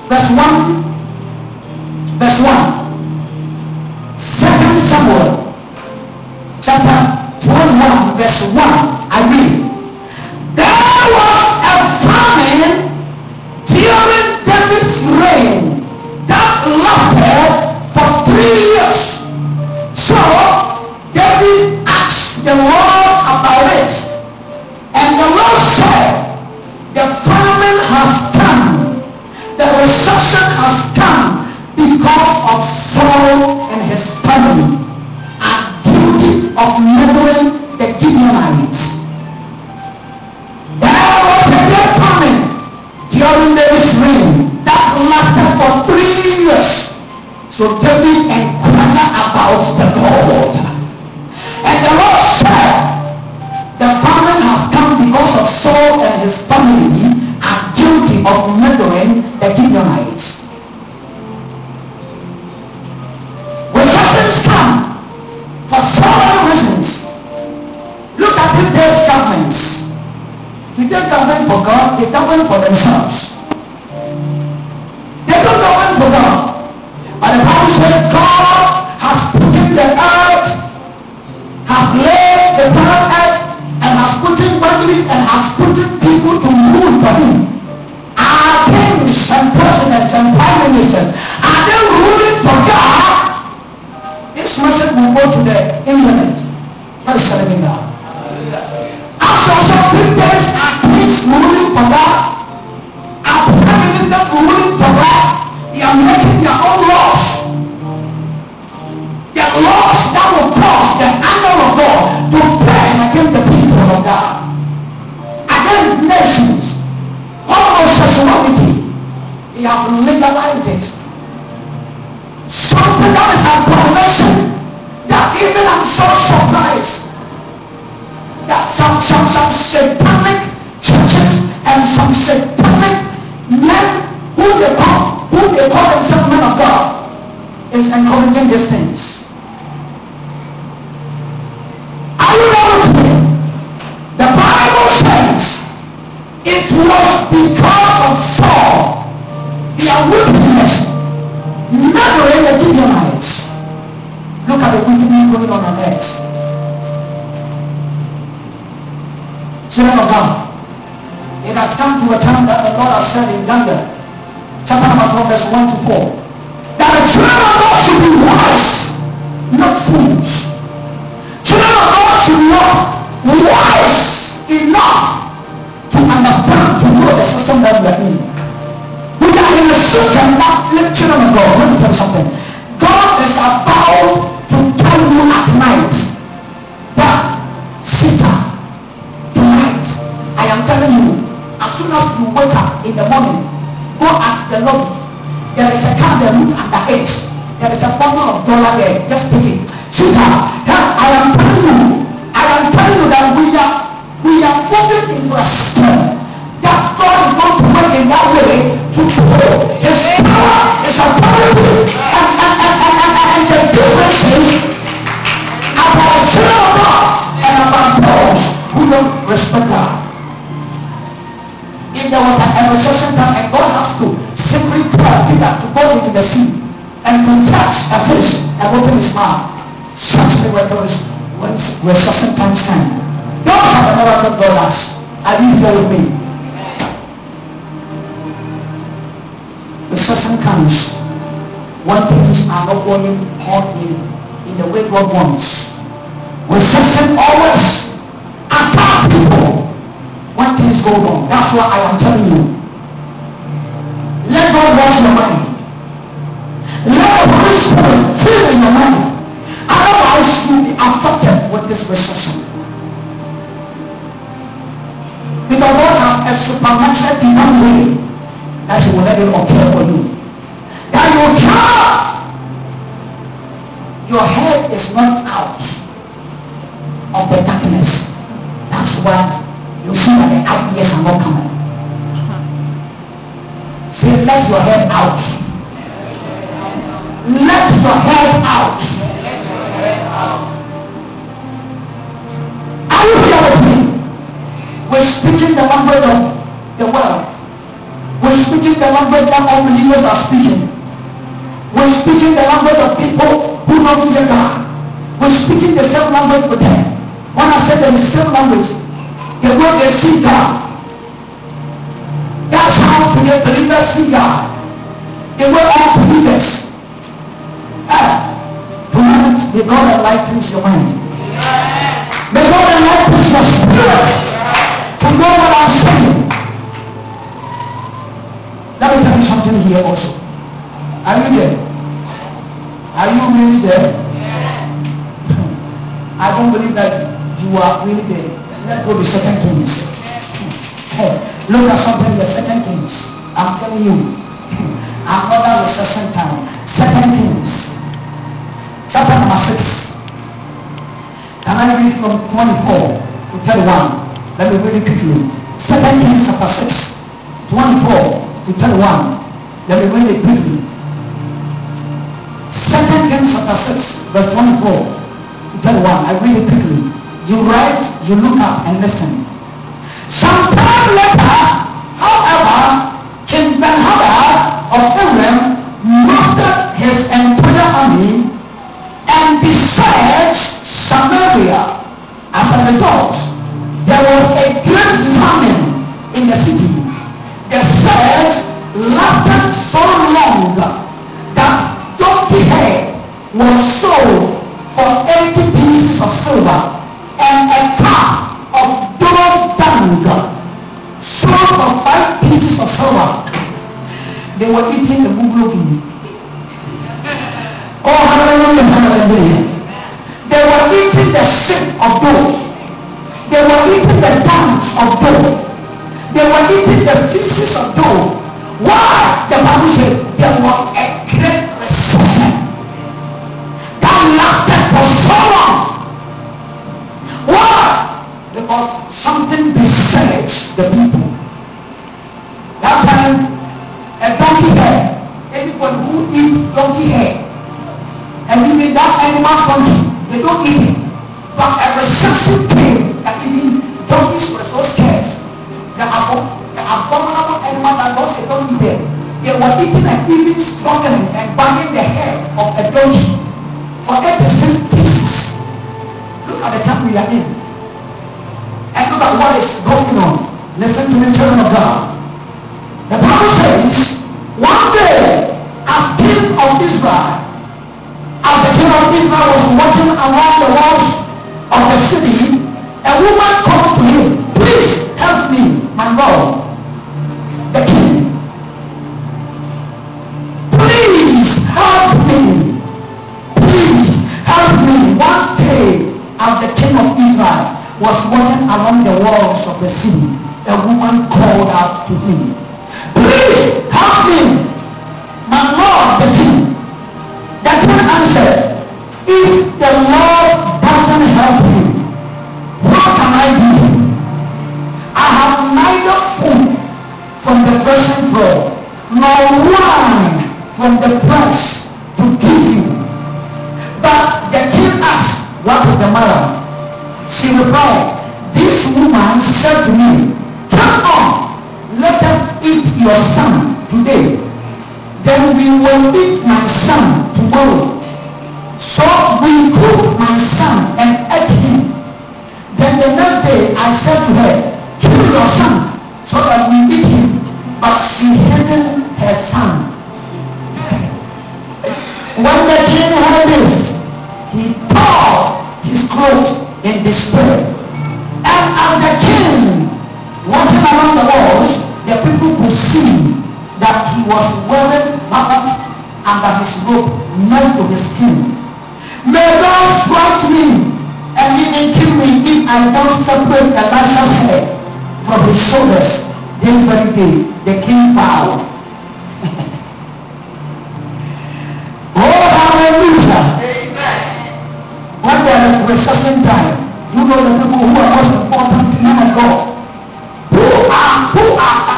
verse 1. Verse 1. 2 Samuel chapter 21 verse 1. I read. There was a famine during David's reign that lasted for 3 years. So David asked the Lord about it, and the Lord said, the famine has come, the recession has come because of Saul and his family are guilty of murdering the Gibeonites. There was a great famine during David's reign that lasted for 3 years. So David inquired about the Lord, and the Lord said, the famine has come because of Saul and his family are guilty of murdering the Gibeonites. Recessions come for so many reasons. Look at today's governments. Today's government for God, they govern for themselves. They don't govern for God. But the Bible says God has put in the earth, has laid the planet earth, and has put in boundaries and has put in people to rule for him. Are kings and presidents and prime ministers, are they ruling for God? This message will go to the internet. What is telling me now? As also Christians are kings ruling for God, are prime ministers ruling for God. They are making their own laws. Their laws that will cause the anger of God to burn against the people of God, against nations. Homosexuality, they have legalized it. Something that is abomination, that even I'm so surprised that some satanic churches and some satanic men who they call themselves men of God is encouraging these things. Are you know with me? The Bible says it was because of Saul, their wickedness, murdering the Gibeonites. Look at the wickedness going on earth. Children of God, it has come to a time that the Lord has said in Daniel, chapter number 4, verse 1 to 4, that the children of God should be wise, not fools. Children of God should not wise enough to understand, to know the system that we are in. We are in a system that, children of God, let me tell you something. God is about to tell you at night that, sister, tonight, I am telling you, as soon as you wake up in the morning, go at the lobby. There is a car there, look at the edge. There is a bundle of dollar there, just pick it. Sister, I am telling you that we are moving into a system that God is going to work in that way to grow. His power is authority, and the difference is about children of God and about those who don't respect God. If there was a recession time and God has to simply tell Peter to go into the sea and to touch a fish and open his mouth, such the weapons when recession times come. Those are the miracle dollars. Are you here with me? Recession comes when things are not going on in the way God wants. Recession always attacks people when things go wrong. That's why I am telling you. Let God wash your mind. Let the Holy Spirit fill in your mind. Otherwise you will be affected with this recession. Because God has a supernatural divine way that He will let it occur for you. That you cannot. Your head is not out of the darkness. That's why you see that the ideas are not coming. Say, let your head out. Let your head out. Are you here with me? We're speaking the language of the world. We're We're speaking the language that unbelievers are speaking. We're speaking the language of people who don't fear God. We're speaking the same language with them. When I said the same language, the way they see God. That's how today believers see God. The way all believers. Tonight, may God enlighten your mind. May God enlighten your spirit to know what I'm saying. Let me tell you something here also. Are you there? Are you really there? I don't believe that you are really there. Let's go to 2 Kings. Look at something in the 2 Kings. I'm telling you. Another recession time. 2 Kings. Chapter number 6. Can I read from 24 to 31? Let me read it quickly. 2 Kings chapter 6. 24 to 31. Let me read it quickly. 2 Kings chapter 6 verse 24 to 31. I read it quickly. You write, you look up and listen. Some time later, however, King Ben-Hadad of Aram mustered his entire army and besieged Samaria. As a result, there was a great famine in the city. The siege lasted so long that donkey head was sold for 80 pieces of silver and a cup of dove dung sold for 5 pieces of silver. They were eating the muglogi. Oh, hallelujah, hallelujah. They were eating the shit of doves. They were eating the dung of dove. They were eating the pieces of dove. Why? The Bible said there was a great recession that lasted for so long. Why? Because something besieged the people. That time, a donkey head. Anybody who eats donkey head, and even that animal donkey, they don't eat it. But a recession came that even donkeys were so scarce. The abominable animal that God said don't eat them. They were eating and even struggling and banging the head of a donkey for 86 pieces. Look at the time we are in. And look at what is going on. Listen to me, children of God. The Bible says, one day, as king of Israel, as the king of Israel was walking around the walls of the city, a woman called to him, please help me, my Lord, the king. Please help me. Please help me. One day, as the king of Israel was walking along the walls of the city, a woman called out to him, please help me, my Lord, the king. The king answered, if the Lord doesn't help you, what can I do? I have neither food from the threshing floor, nor wine from the press to give you. But the king asked, what is the matter? She replied, this woman said to me, come on, let us eat your son today. Then we will eat my son tomorrow. So we cooked my son and ate him. Then the next day I said to her, kill your son so that we eat him. But she hated her son. When the king heard this, he tore his clothes in despair. And as the king walking around the walls, the people could see that he was wearing habit under his robe, not to his skin. May God strike me and even kill me if I don't separate Elisha's head from his shoulders. This very day, the king bowed. Oh, hallelujah. Amen. When there is recession time, you know the people who are most important to men of God, who are